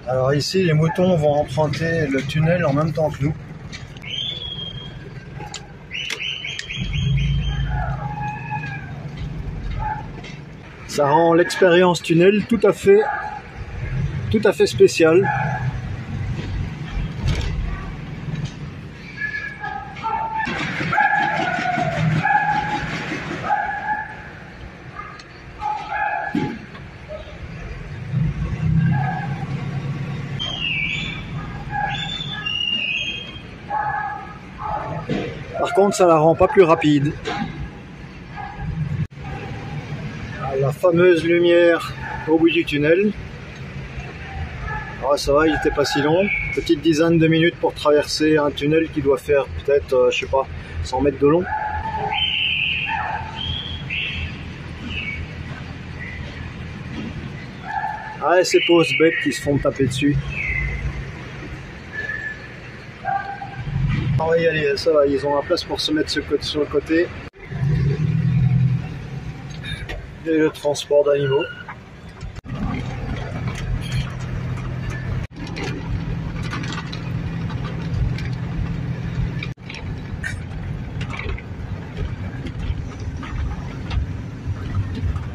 Alors ici, les moutons vont emprunter le tunnel en même temps que nous. Ça rend l'expérience tunnel tout à fait spéciale. Par contre, ça la rend pas plus rapide. La fameuse lumière au bout du tunnel. Alors ça va, il n'était pas si long. Petite dizaine de minutes pour traverser un tunnel qui doit faire peut-être, je sais pas, 100 mètres de long. Ah, ces pauvres bêtes qui se font taper dessus. On va y aller, ça va, ils ont la place pour se mettre sur le côté. Et le transport d'animaux.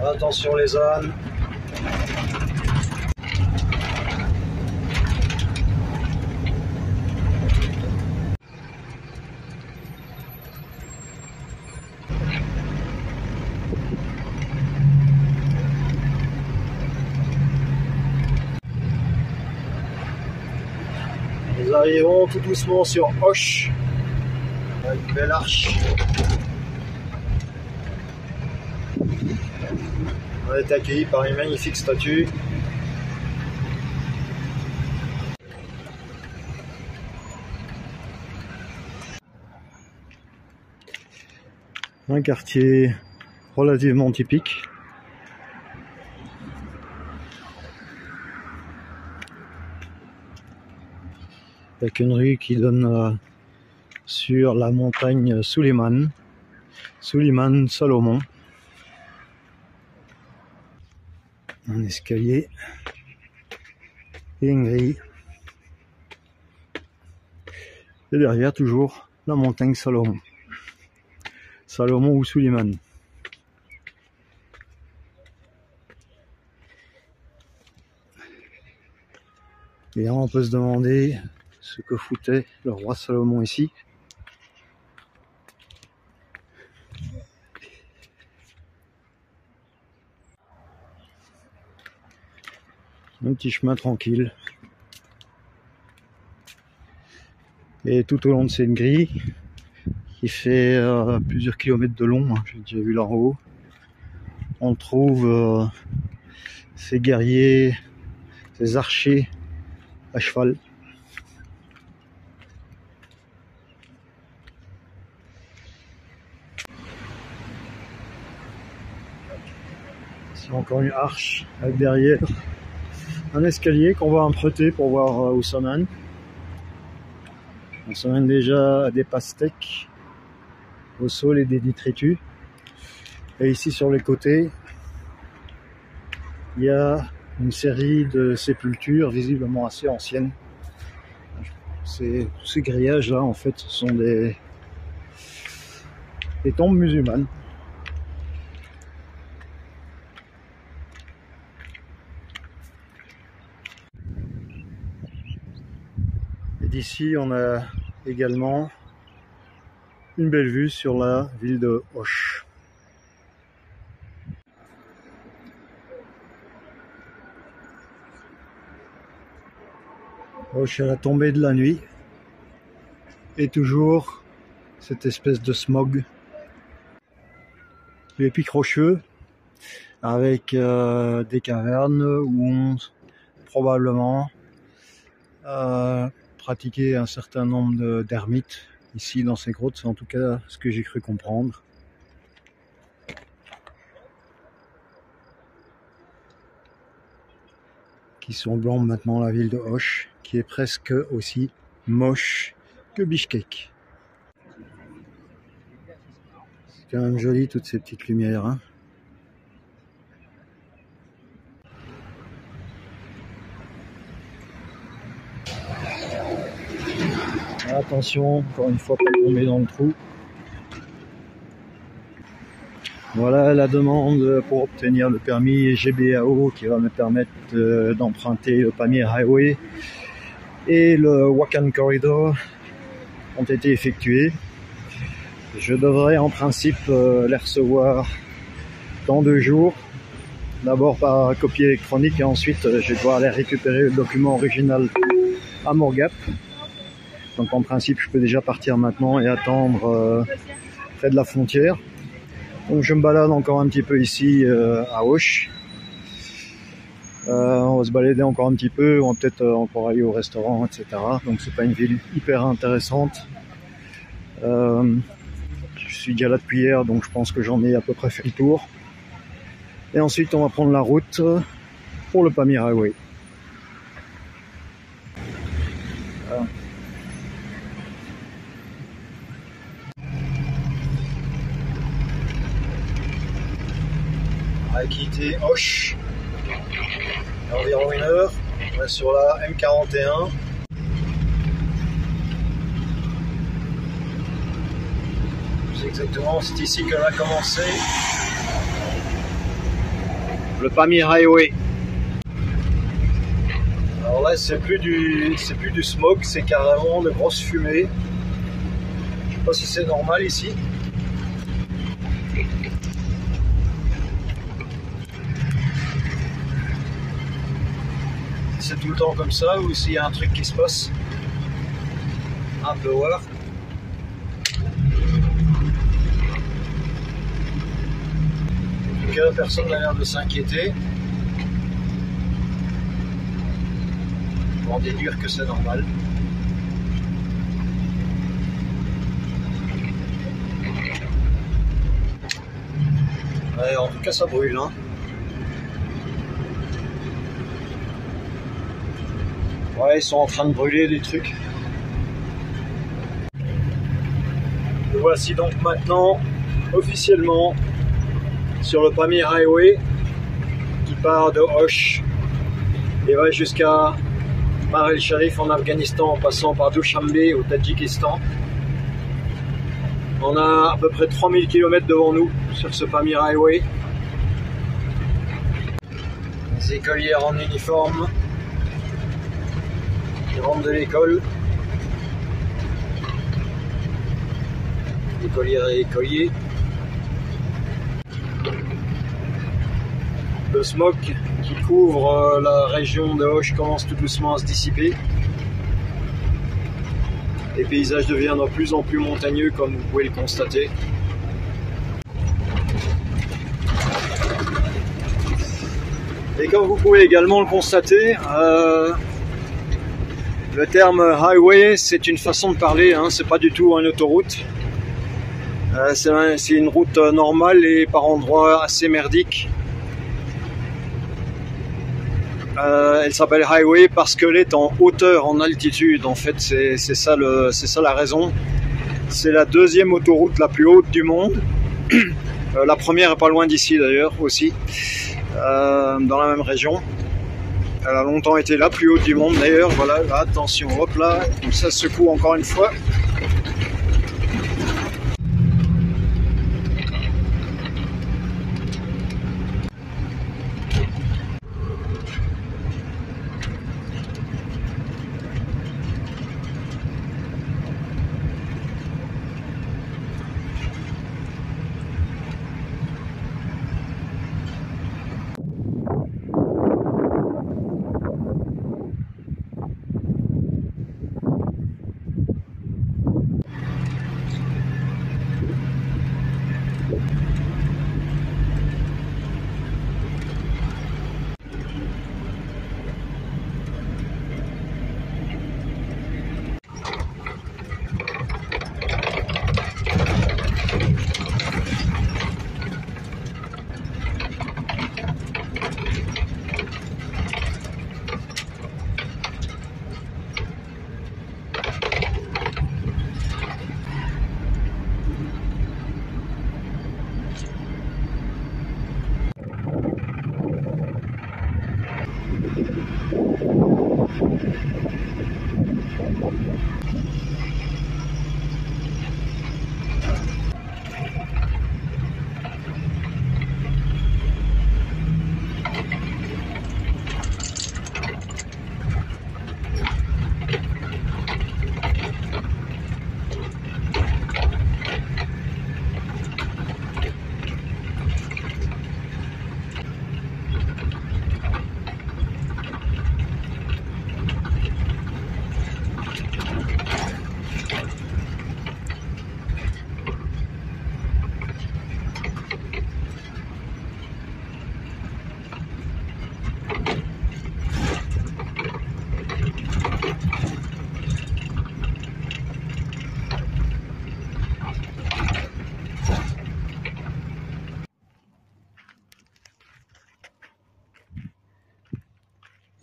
Attention les ânes. Nous arrivons tout doucement sur Auch, avec une belle arche. On est accueillis par une magnifique statue. Un quartier relativement typique. Avec une rue qui donne sur la montagne Suleiman Salomon. Un escalier et une grille. Et derrière toujours la montagne Salomon ou Suleiman. Et là on peut se demander ce que foutait le roi Salomon ici. Un petit chemin tranquille. Et tout au long de cette grille, qui fait plusieurs kilomètres de long, hein, j'ai déjà vu là en haut, on trouve ces guerriers, ces archers à cheval. C'est encore une arche avec derrière un escalier qu'on va emprunter pour voir où ça mène. On se mène déjà à des pastèques au sol et des détritus. Et ici sur les côtés, il y a une série de sépultures visiblement assez anciennes. Tous ces grillages là en fait ce sont des tombes musulmanes. Et d'ici on a également une belle vue sur la ville de Auch. Auch à la tombée de la nuit. Et toujours cette espèce de smog. Les pics rocheux avec des cavernes où on probablement pratiqué un certain nombre d'ermites ici dans ces grottes, c'est en tout cas ce que j'ai cru comprendre. Qui surplombe maintenant la ville de Auch, qui est presque aussi moche que Bichkek. C'est quand même joli toutes ces petites lumières, hein. Attention, encore une fois, pas tomber dans le trou. Voilà la demande pour obtenir le permis GBAO qui va me permettre d'emprunter le Pamir Highway et le Wakan Corridor ont été effectués. Je devrais en principe les recevoir dans 2 jours. D'abord par copie électronique et ensuite je vais devoir aller récupérer le document original à Morgap. Donc en principe je peux déjà partir maintenant et attendre près de la frontière. Donc je me balade encore un petit peu ici à Auch. On va se balader encore un petit peu, on va peut-être encore aller au restaurant, etc. Donc c'est pas une ville hyper intéressante. Je suis déjà là depuis hier, donc je pense que j'en ai à peu près fait le tour. Et ensuite on va prendre la route pour le Pamir Highway. Voilà. On a quitté Auch. Environ 1 heure. On est sur la M41. C'est exactement, c'est ici qu'on a commencé. Le Pamir Highway. Alors là, c'est plus du smoke, c'est carrément de grosses fumées. Je sais pas si c'est normal ici. Si c'est tout le temps comme ça ou s'il y a un truc qui se passe. Un peu voir. En tout cas, personne n'a l'air de s'inquiéter. On va en déduire que c'est normal. Ouais, en tout cas, ça brûle, hein. Ouais, ils sont en train de brûler des trucs. Nous voici donc maintenant officiellement sur le Pamir Highway qui part de Auch et va jusqu'à Mar el-Sharif en Afghanistan en passant par Dushanbe au Tadjikistan. On a à peu près 3000 km devant nous sur ce Pamir Highway. Les écolières en uniforme qui rentrent de l'école. Écolières et écoliers. Le smog qui couvre la région de Auch commence tout doucement à se dissiper. Les paysages deviennent de plus en plus montagneux comme vous pouvez le constater. Et comme vous pouvez également le constater, le terme highway c'est une façon de parler, hein, c'est pas du tout une autoroute. C'est une route normale et par endroits assez merdique. Elle s'appelle highway parce qu'elle est en hauteur, en altitude. En fait, c'est ça la raison. C'est la 2e autoroute la plus haute du monde. La première est pas loin d'ici d'ailleurs aussi, dans la même région. Elle a longtemps été la plus haute du monde d'ailleurs. Voilà, là, attention, hop là, ça secoue encore une fois.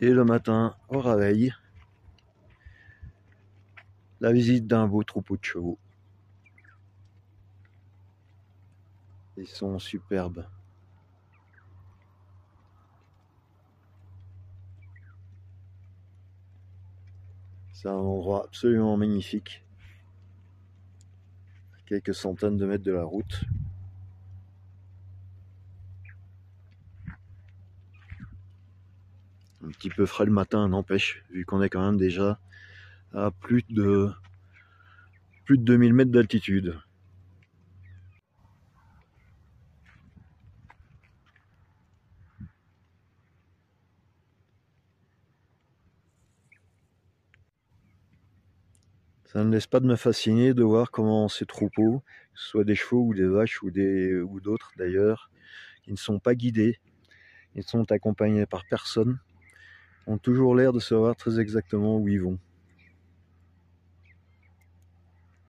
Et le matin, au réveil, la visite d'un beau troupeau de chevaux. Ils sont superbes. C'est un endroit absolument magnifique. Quelques centaines de mètres de la route. Un petit peu frais le matin, n'empêche, vu qu'on est quand même déjà à plus de 2000 mètres d'altitude. Ça ne laisse pas de me fasciner de voir comment ces troupeaux, que ce soit des chevaux ou des vaches ou d'autres d'ailleurs, qui ne sont pas guidés, ils sont accompagnés par personne, ont toujours l'air de savoir très exactement où ils vont.